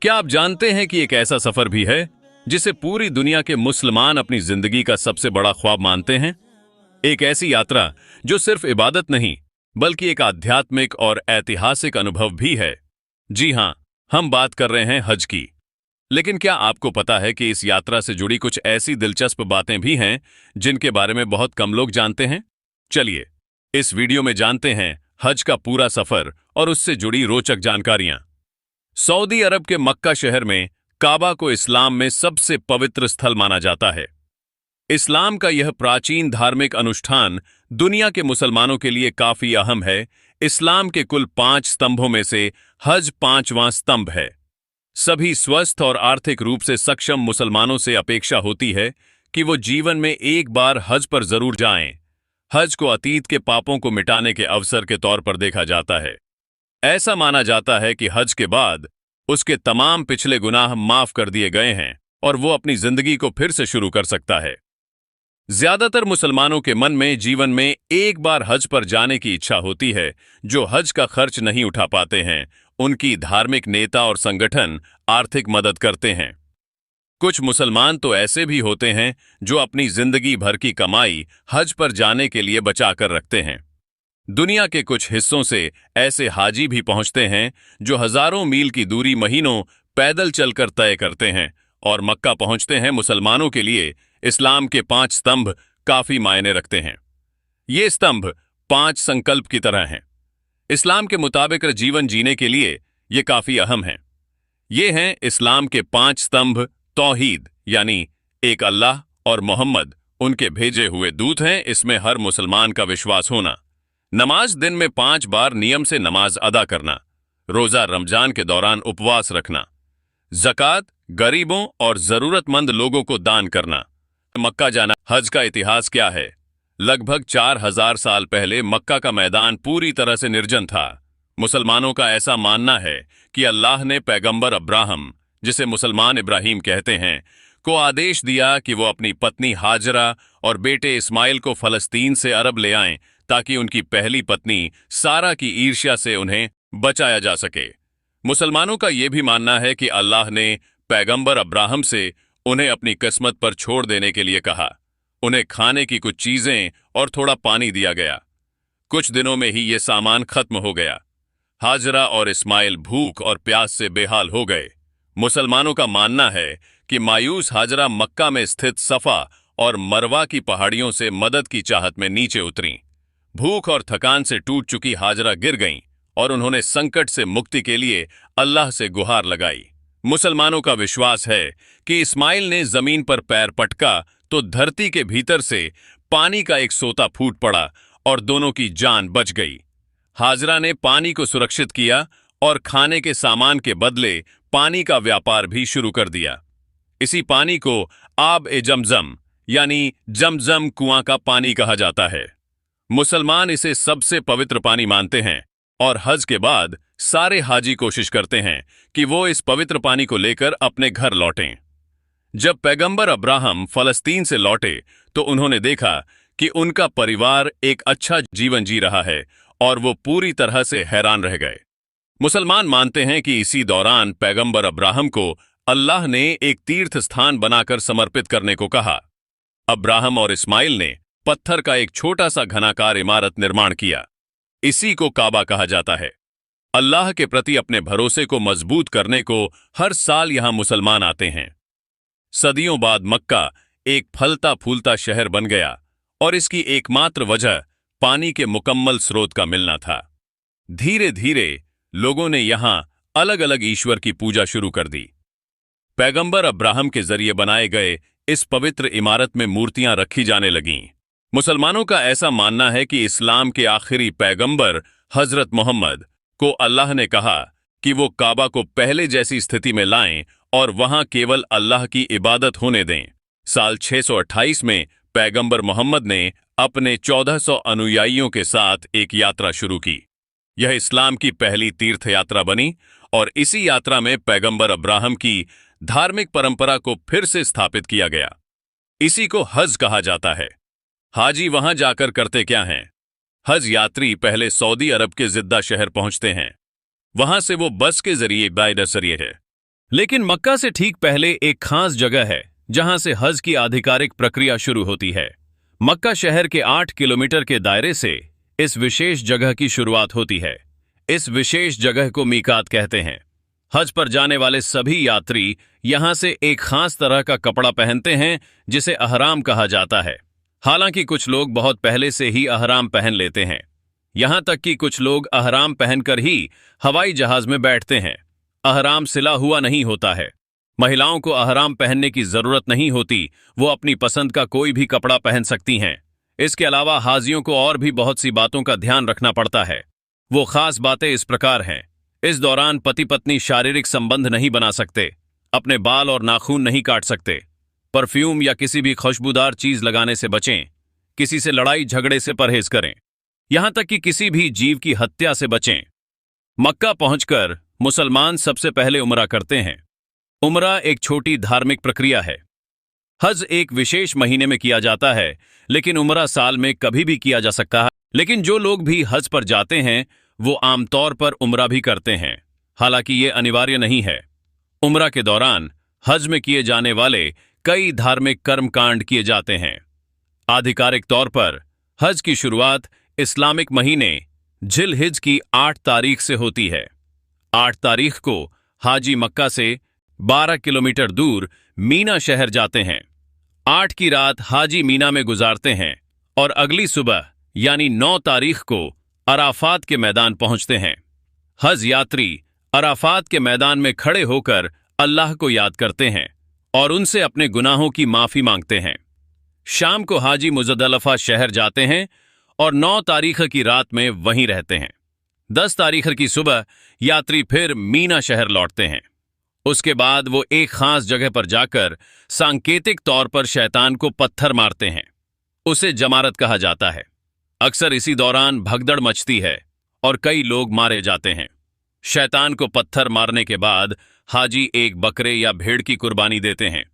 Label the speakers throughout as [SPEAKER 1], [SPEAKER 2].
[SPEAKER 1] क्या आप जानते हैं कि एक ऐसा सफर भी है जिसे पूरी दुनिया के मुसलमान अपनी जिंदगी का सबसे बड़ा ख्वाब मानते हैं? एक ऐसी यात्रा जो सिर्फ इबादत नहीं बल्कि एक आध्यात्मिक और ऐतिहासिक अनुभव भी है। जी हां, हम बात कर रहे हैं हज की। लेकिन क्या आपको पता है कि इस यात्रा से जुड़ी कुछ ऐसी दिलचस्प बातें भी हैं जिनके बारे में बहुत कम लोग जानते हैं? चलिए इस वीडियो में जानते हैं हज का पूरा सफर और उससे जुड़ी रोचक जानकारियां। सऊदी अरब के मक्का शहर में काबा को इस्लाम में सबसे पवित्र स्थल माना जाता है। इस्लाम का यह प्राचीन धार्मिक अनुष्ठान दुनिया के मुसलमानों के लिए काफी अहम है। इस्लाम के कुल 5 स्तंभों में से हज 5वां स्तंभ है। सभी स्वस्थ और आर्थिक रूप से सक्षम मुसलमानों से अपेक्षा होती है कि वो जीवन में एक बार हज पर जरूर जाएं। हज को अतीत के पापों को मिटाने के अवसर के तौर पर देखा जाता है। ऐसा माना जाता है कि हज के बाद उसके तमाम पिछले गुनाह माफ कर दिए गए हैं और वो अपनी जिंदगी को फिर से शुरू कर सकता है। ज्यादातर मुसलमानों के मन में जीवन में एक बार हज पर जाने की इच्छा होती है। जो हज का खर्च नहीं उठा पाते हैं, उनकी धार्मिक नेता और संगठन आर्थिक मदद करते हैं। कुछ मुसलमान तो ऐसे भी होते हैं जो अपनी जिंदगी भर की कमाई हज पर जाने के लिए बचा कर रखते हैं। दुनिया के कुछ हिस्सों से ऐसे हाजी भी पहुंचते हैं जो हजारों मील की दूरी महीनों पैदल चलकर तय करते हैं और मक्का पहुंचते हैं। मुसलमानों के लिए इस्लाम के 5 स्तंभ काफी मायने रखते हैं। ये स्तंभ 5 संकल्प की तरह हैं। इस्लाम के मुताबिक जीवन जीने के लिए ये काफी अहम हैं। ये हैं इस्लाम के 5 स्तंभ। तौहीद यानी एक अल्लाह और मोहम्मद उनके भेजे हुए दूत हैं, इसमें हर मुसलमान का विश्वास होना। नमाज, दिन में 5 बार नियम से नमाज अदा करना। रोजा, रमजान के दौरान उपवास रखना। ज़कात, गरीबों और जरूरतमंद लोगों को दान करना। मक्का जाना। हज का इतिहास क्या है? लगभग 4000 साल पहले मक्का का मैदान पूरी तरह से निर्जन था। मुसलमानों का ऐसा मानना है कि अल्लाह ने पैगंबर अब्राहम, जिसे मुसलमान इब्राहिम कहते हैं, को आदेश दिया कि वो अपनी पत्नी हाजरा और बेटे इस्माइल को फलस्तीन से अरब ले आएं ताकि उनकी पहली पत्नी सारा की ईर्ष्या से उन्हें बचाया जा सके। मुसलमानों का यह भी मानना है कि अल्लाह ने पैगंबर अब्राहम से उन्हें अपनी किस्मत पर छोड़ देने के लिए कहा। उन्हें खाने की कुछ चीजें और थोड़ा पानी दिया गया। कुछ दिनों में ही ये सामान खत्म हो गया। हाजरा और इस्माइल भूख और प्यास से बेहाल हो गए। मुसलमानों का मानना है कि मायूस हाजरा मक्का में स्थित सफा और मरवा की पहाड़ियों से मदद की चाहत में नीचे उतरीं। भूख और थकान से टूट चुकी हाजरा गिर गईं और उन्होंने संकट से मुक्ति के लिए अल्लाह से गुहार लगाई। मुसलमानों का विश्वास है कि इस्माइल ने जमीन पर पैर पटका तो धरती के भीतर से पानी का एक सोता फूट पड़ा और दोनों की जान बच गई। हाजरा ने पानी को सुरक्षित किया और खाने के सामान के बदले पानी का व्यापार भी शुरू कर दिया। इसी पानी को आब-ए-जमजम यानी जमजम कुआं का पानी कहा जाता है। मुसलमान इसे सबसे पवित्र पानी मानते हैं और हज के बाद सारे हाजी कोशिश करते हैं कि वो इस पवित्र पानी को लेकर अपने घर लौटें। जब पैगंबर अब्राहम फलस्तीन से लौटे तो उन्होंने देखा कि उनका परिवार एक अच्छा जीवन जी रहा है और वो पूरी तरह से हैरान रह गए। मुसलमान मानते हैं कि इसी दौरान पैगंबर अब्राहम को अल्लाह ने एक तीर्थ स्थान बनाकर समर्पित करने को कहा। अब्राहम और इस्माइल ने पत्थर का एक छोटा सा घनाकार इमारत निर्माण किया। इसी को काबा कहा जाता है। अल्लाह के प्रति अपने भरोसे को मजबूत करने को हर साल यहां मुसलमान आते हैं। सदियों बाद मक्का एक फलता फूलता शहर बन गया और इसकी एकमात्र वजह पानी के मुकम्मल स्रोत का मिलना था। धीरे धीरे लोगों ने यहां अलग अलग ईश्वर की पूजा शुरू कर दी। पैगंबर अब्राहम के जरिए बनाए गए इस पवित्र इमारत में मूर्तियां रखी जाने लगीं। मुसलमानों का ऐसा मानना है कि इस्लाम के आखिरी पैगंबर हजरत मोहम्मद को अल्लाह ने कहा कि वो काबा को पहले जैसी स्थिति में लाएं और वहां केवल अल्लाह की इबादत होने दें। साल 628 में पैगंबर मोहम्मद ने अपने 1400 अनुयायियों के साथ एक यात्रा शुरू की। यह इस्लाम की पहली तीर्थ यात्रा बनी और इसी यात्रा में पैगंबर अब्राहम की धार्मिक परंपरा को फिर से स्थापित किया गया। इसी को हज कहा जाता है। हाजी वहां जाकर करते क्या हैं? हज यात्री पहले सऊदी अरब के जिद्दा शहर पहुंचते हैं। वहां से वो बस के जरिए बाय सरिए है लेकिन मक्का से ठीक पहले एक खास जगह है जहां से हज की आधिकारिक प्रक्रिया शुरू होती है। मक्का शहर के 8 किलोमीटर के दायरे से इस विशेष जगह की शुरुआत होती है। इस विशेष जगह को मीकात कहते हैं। हज पर जाने वाले सभी यात्री यहां से एक खास तरह का कपड़ा पहनते हैं जिसे अहराम कहा जाता है। हालांकि कुछ लोग बहुत पहले से ही अहराम पहन लेते हैं। यहां तक कि कुछ लोग अहराम पहनकर ही हवाई जहाज में बैठते हैं। अहराम सिला हुआ नहीं होता है। महिलाओं को अहराम पहनने की जरूरत नहीं होती, वो अपनी पसंद का कोई भी कपड़ा पहन सकती हैं। इसके अलावा हाजियों को और भी बहुत सी बातों का ध्यान रखना पड़ता है। वो खास बातें इस प्रकार हैं। इस दौरान पति पत्नी शारीरिक संबंध नहीं बना सकते, अपने बाल और नाखून नहीं काट सकते, परफ्यूम या किसी भी खुशबूदार चीज लगाने से बचें, किसी से लड़ाई झगड़े से परहेज करें, यहां तक कि किसी भी जीव की हत्या से बचें। मक्का पहुंचकर मुसलमान सबसे पहले उमरा करते हैं। उमरा एक छोटी धार्मिक प्रक्रिया है। हज एक विशेष महीने में किया जाता है, लेकिन उमरा साल में कभी भी किया जा सकता है। लेकिन जो लोग भी हज पर जाते हैं वो आमतौर पर उमरा भी करते हैं, हालांकि ये अनिवार्य नहीं है। उमरा के दौरान हज में किए जाने वाले कई धार्मिक कर्मकांड किए जाते हैं। आधिकारिक तौर पर हज की शुरुआत इस्लामिक महीने जिल हिज की 8 तारीख से होती है। 8 तारीख को हाजी मक्का से 12 किलोमीटर दूर मीना शहर जाते हैं। 8 की रात हाजी मीना में गुजारते हैं और अगली सुबह यानी 9 तारीख को अराफात के मैदान पहुंचते हैं। हज यात्री अराफात के मैदान में खड़े होकर अल्लाह को याद करते हैं और उनसे अपने गुनाहों की माफी मांगते हैं। शाम को हाजी मुजद्दलिफा शहर जाते हैं और 9 तारीख की रात में वहीं रहते हैं। 10 तारीख की सुबह यात्री फिर मीना शहर लौटते हैं। उसके बाद वो एक खास जगह पर जाकर सांकेतिक तौर पर शैतान को पत्थर मारते हैं। उसे जमारत कहा जाता है। अक्सर इसी दौरान भगदड़ मचती है और कई लोग मारे जाते हैं। शैतान को पत्थर मारने के बाद हाजी एक बकरे या भेड़ की कुर्बानी देते हैं।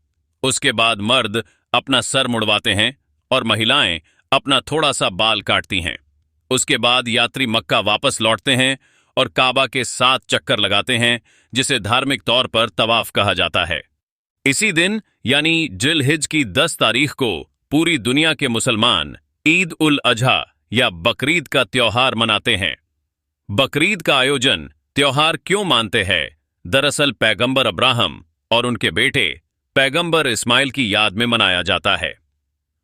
[SPEAKER 1] उसके बाद मर्द अपना सर मुड़वाते हैं और महिलाएं अपना थोड़ा सा बाल काटती हैं। उसके बाद यात्री मक्का वापस लौटते हैं और काबा के 7 चक्कर लगाते हैं, जिसे धार्मिक तौर पर तवाफ कहा जाता है। इसी दिन यानी जिल हिज की 10 तारीख को पूरी दुनिया के मुसलमान ईद उल अजहा या बकरीद का त्योहार मनाते हैं। बकरीद का आयोजन त्योहार क्यों मानते हैं? दरअसल पैगंबर अब्राहम और उनके बेटे पैगंबर इस्माइल की याद में मनाया जाता है।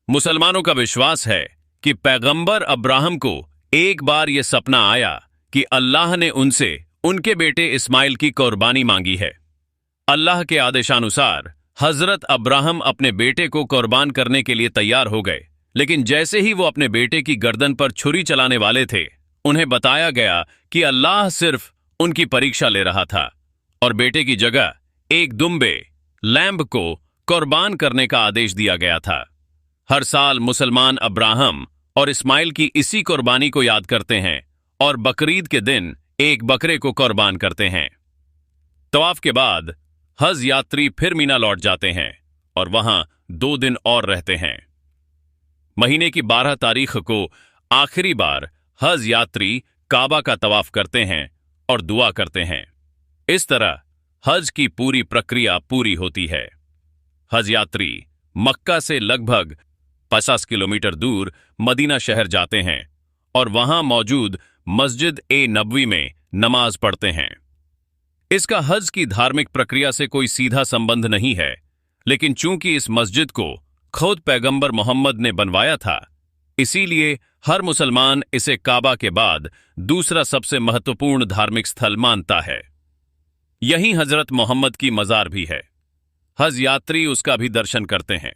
[SPEAKER 1] मुसलमानों का विश्वास है कि पैगंबर अब्राहम को एक बार यह सपना आया कि अल्लाह ने उनसे उनके बेटे इस्माइल की कुर्बानी मांगी है। अल्लाह के आदेशानुसार हजरत अब्राहम अपने बेटे को कुर्बान करने के लिए तैयार हो गए, लेकिन जैसे ही वो अपने बेटे की गर्दन पर छुरी चलाने वाले थे, उन्हें बताया गया कि अल्लाह सिर्फ उनकी परीक्षा ले रहा था और बेटे की जगह एक दुम्बे लैम्ब को कुर्बान करने का आदेश दिया गया था। हर साल मुसलमान अब्राहम और इस्माइल की इसी कुर्बानी को याद करते हैं और बकरीद के दिन एक बकरे को कुर्बान करते हैं। तवाफ के बाद हज यात्री फिर मीना लौट जाते हैं और वहां 2 दिन और रहते हैं। महीने की 12 तारीख को आखिरी बार हज यात्री काबा का तवाफ करते हैं और दुआ करते हैं। इस तरह हज की पूरी प्रक्रिया पूरी होती है। हज यात्री मक्का से लगभग 50 किलोमीटर दूर मदीना शहर जाते हैं और वहां मौजूद मस्जिद ए नबवी में नमाज पढ़ते हैं। इसका हज की धार्मिक प्रक्रिया से कोई सीधा संबंध नहीं है, लेकिन चूंकि इस मस्जिद को खुद पैगंबर मोहम्मद ने बनवाया था, इसीलिए हर मुसलमान इसे काबा के बाद दूसरा सबसे महत्वपूर्ण धार्मिक स्थल मानता है। यहीं हजरत मोहम्मद की मजार भी है। हज यात्री उसका भी दर्शन करते हैं।